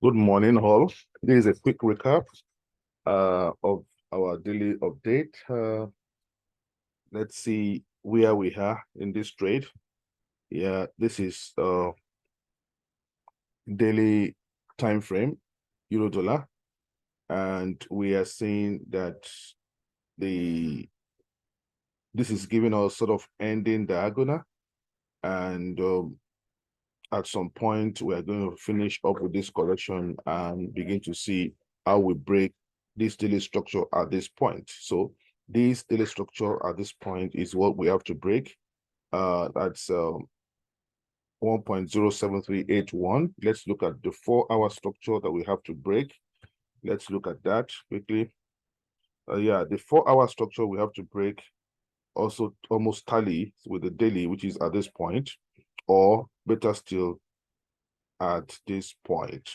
Good morning, all. This is a quick recap of our daily update. Let's see where we are in this trade. Yeah, this is daily time frame, euro dollar, and we are seeing that this is giving us sort of ending diagonal, and at some point we are going to finish up with this correction and begin to see how we break this daily structure at this point. So this daily structure at this point is what we have to break. That's 1.07381. Let's look at the 4-hour structure that we have to break. Let's look at that quickly. Yeah, the 4-hour structure we have to break also almost tally with the daily, which is at this point, or better still, at this point.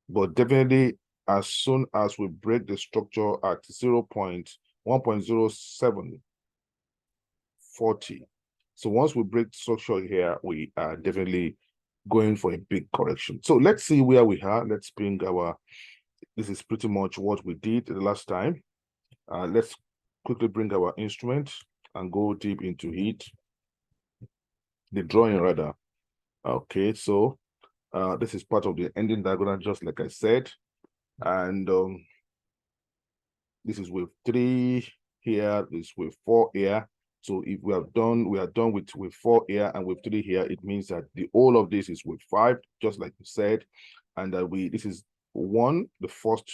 But definitely, as soon as we break the structure at 1.0740, so once we break structure here, we are definitely going for a big correction. So let's see where we are. Let's bring this is pretty much what we did the last time. Let's quickly bring our instrument and go deep into it. The drawing rather. Okay, so this is part of the ending diagonal, just like I said. And this is wave 3 here, this is wave 4 here. So if we are done with wave 4 here and wave 3 here, it means that the whole of this is wave 5, just like you said. And this is the first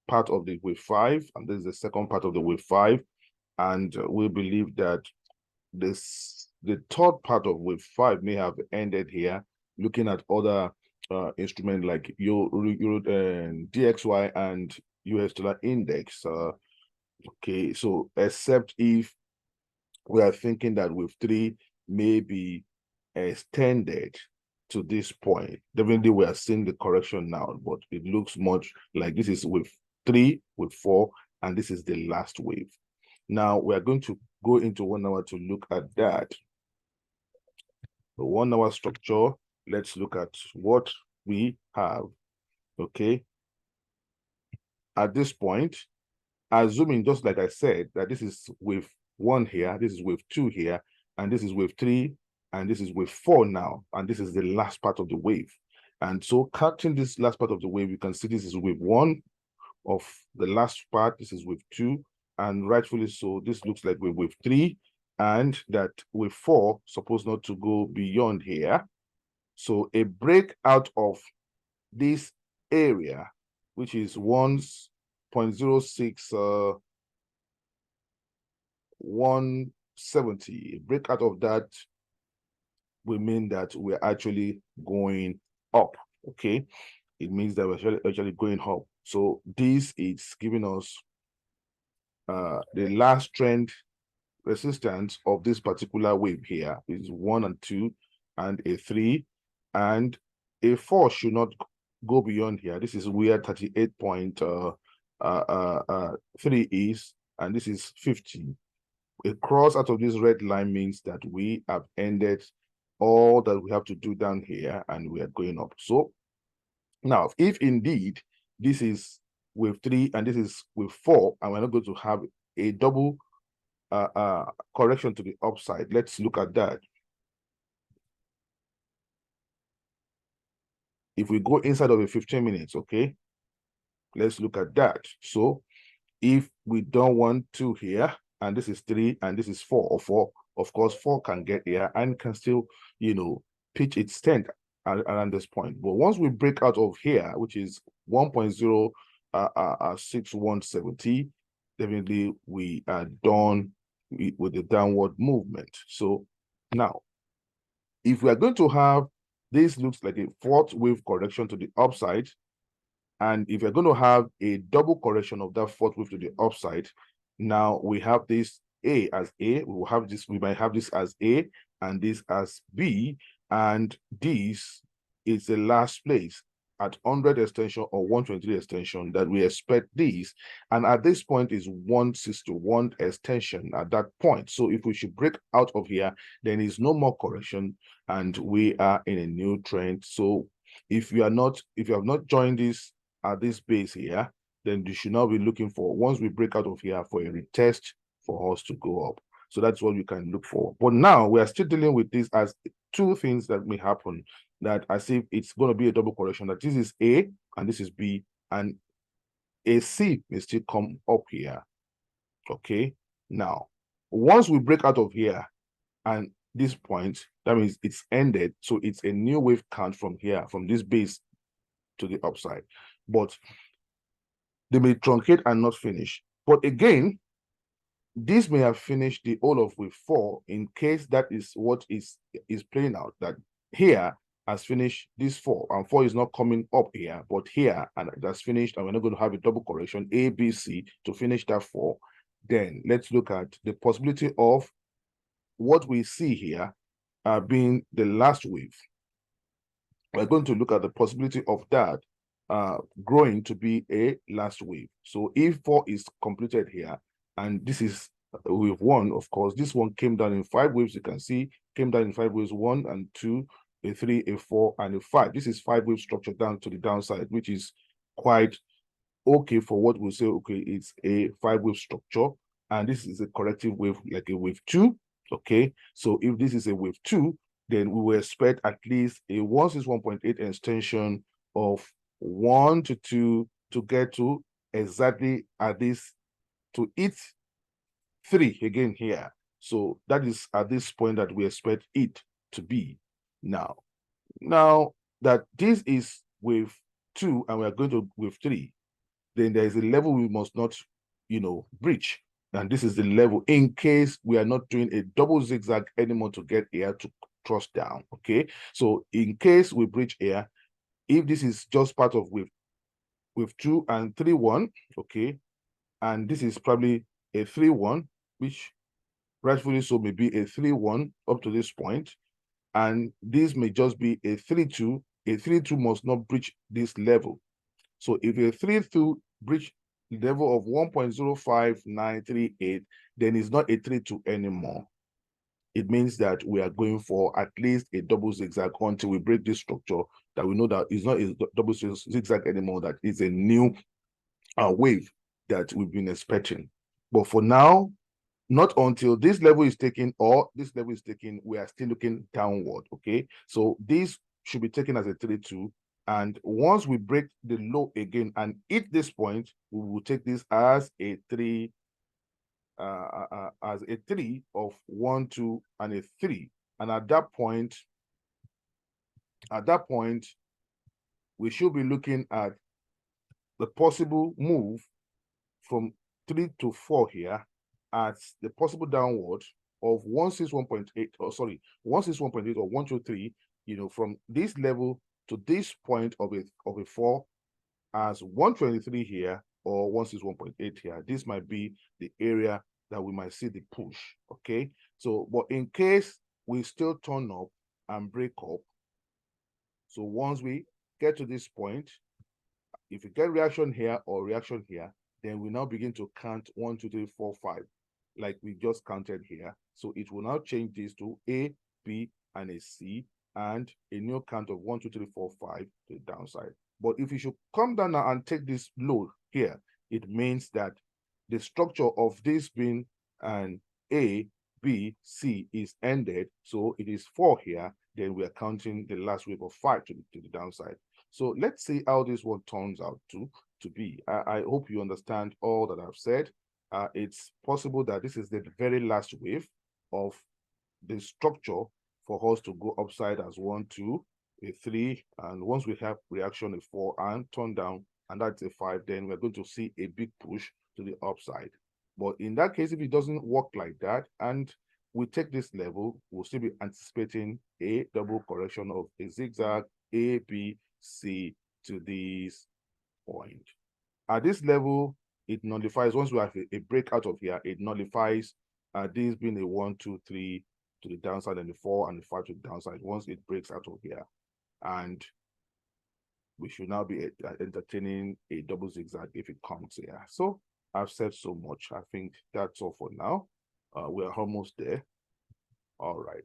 part of the wave 5, and this is the second part of the wave 5. And we believe that the third part of wave 5 may have ended here, looking at other instruments like DXY and US dollar index. Okay, so except if we are thinking that wave 3 may be extended to this point. Definitely we are seeing the correction now, but it looks much like this is wave 3, wave 4, and this is the last wave. Now we are going to go into 1 hour to look at that. The 1 hour structure, let's look at what we have. Okay. At this point, assuming, just like I said, that this is wave 1 here, this is wave 2 here, and this is wave 3, and this is wave 4 now, and this is the last part of the wave. And so counting this last part of the wave, you can see this is wave 1 of the last part, this is wave 2, and rightfully so, this looks like wave 3, and that wave 4 supposed not to go beyond here. So a break out of this area, which is 1.06 170, a break out of that will mean that we're actually going up. Okay, it means that we're actually going up. So this is giving us the last trend resistance of this particular wave here is 1 and 2 and a 3, and a 4 should not go beyond here. This is where 38.3 is, and this is 50. A cross out of this red line means that we have ended all that we have to do down here, and we are going up. So now, if indeed this is wave 3 and this is wave 4, and we're not going to have a double correction to the upside, let's look at that. If we go inside of a 15 minutes, okay, let's look at that. So if we don't want 2 here, and this is 3 and this is 4, or 4, of course 4 can get here and can still, you know, pitch its tent around this point. But once we break out of here, which is 1.06170, definitely we are done with the downward movement. So now, if we are going to have, this looks like a 4th wave correction to the upside, and if you're going to have a double correction of that 4th wave to the upside, now we have this A as A, we will have this, we might have this as A and this as B, and this is the last place at 100 extension or 123 extension that we expect this, and at this point is 161 extension at that point. So if we should break out of here, then is no more correction and we are in a new trend. So if you have not joined this at this base here, then you should now be looking for, once we break out of here, for a retest for us to go up. So that's what you can look for. But now we are still dealing with this as two things that may happen, that as if it's going to be a double correction, that this is A and this is B, and a C may still come up here. Okay, now once we break out of here and this point, that means it's ended. So it's a new wave count from here, from this base to the upside. But they may truncate and not finish. But again, this may have finished the whole of wave 4, in case that is what is playing out, that here has finished this 4, and 4 is not coming up here, but here, and that's finished, and we're not going to have a double correction, A, B, C, to finish that 4. Then let's look at the possibility of what we see here being the last wave. We're going to look at the possibility of that growing to be a last wave. So if 4 is completed here, and this is wave 1, of course, this one came down in 5 waves. You can see came down in 5 waves: 1 and 2, a 3, a 4, and a 5. This is 5 wave structure down to the downside, which is quite okay for what we'll say, okay, it's a 5 wave structure, and this is a corrective wave, like a wave 2. Okay, so if this is a wave 2, then we will expect at least a 161.8 extension of 1 to 2 to get to exactly at this, to hit 3 again here. So that is at this point that we expect it to be. Now that this is wave 2 and we are going to wave 3, then there is a level we must not, breach. And this is the level in case we are not doing a double zigzag anymore to get here to thrust down. Okay, so in case we breach here, if this is just part of wave 2 and 3-1, okay, and this is probably a 3-1, which rightfully so may be a 3-1 up to this point, and this may just be a 3-2. A 3-2 must not breach this level. So if a 3-2 breach level of 1.05938, then it's not a 3-2 anymore. It means that we are going for at least a double zigzag until we break this structure, that we know that it's not a double zigzag anymore, that is a new wave that we've been expecting. But for now, not until this level is taken or this level is taken, we are still looking downward. Okay, so this should be taken as a 3-2. And once we break the low again and hit this point, we will take this as a 3, as a 3 of 1, 2, and a 3. And at that point, we should be looking at the possible move from 3 to 4 here, at the possible downward of 161.8, or sorry, 161.8 or 123, from this level to this point of a 4 as 123 here or 161.8 here. This might be the area that we might see the push. Okay, so but in case we still turn up and break up, so once we get to this point, if you get reaction here or reaction here, then we now begin to count 1, 2, 3, 4, 5, like we just counted here. So it will now change this to A, B, and a C, and a new count of 1, 2, 3, 4, 5 to the downside. But if you should come down now and take this low here, it means that the structure of this being an A, B, C is ended. So it is 4 here. Then we are counting the last wave of 5 to the downside. So let's see how this one turns out to be. I hope you understand all that I've said. It's possible that this is the very last wave of the structure for us to go upside as 1, 2, a 3, and once we have reaction a 4 and turn down, and that's a 5, then we're going to see a big push to the upside. But in that case, if it doesn't work like that and we take this level, we'll still be anticipating a double correction of a zigzag A, B, C to this point. At this level, it nullifies, once we have a breakout of here, it nullifies this being a 1, 2, 3 to the downside, and the 4 and the 5 to the downside once it breaks out of here. And we should now be entertaining a double zigzag if it comes here. So I've said so much. I think that's all for now. We're almost there. All right.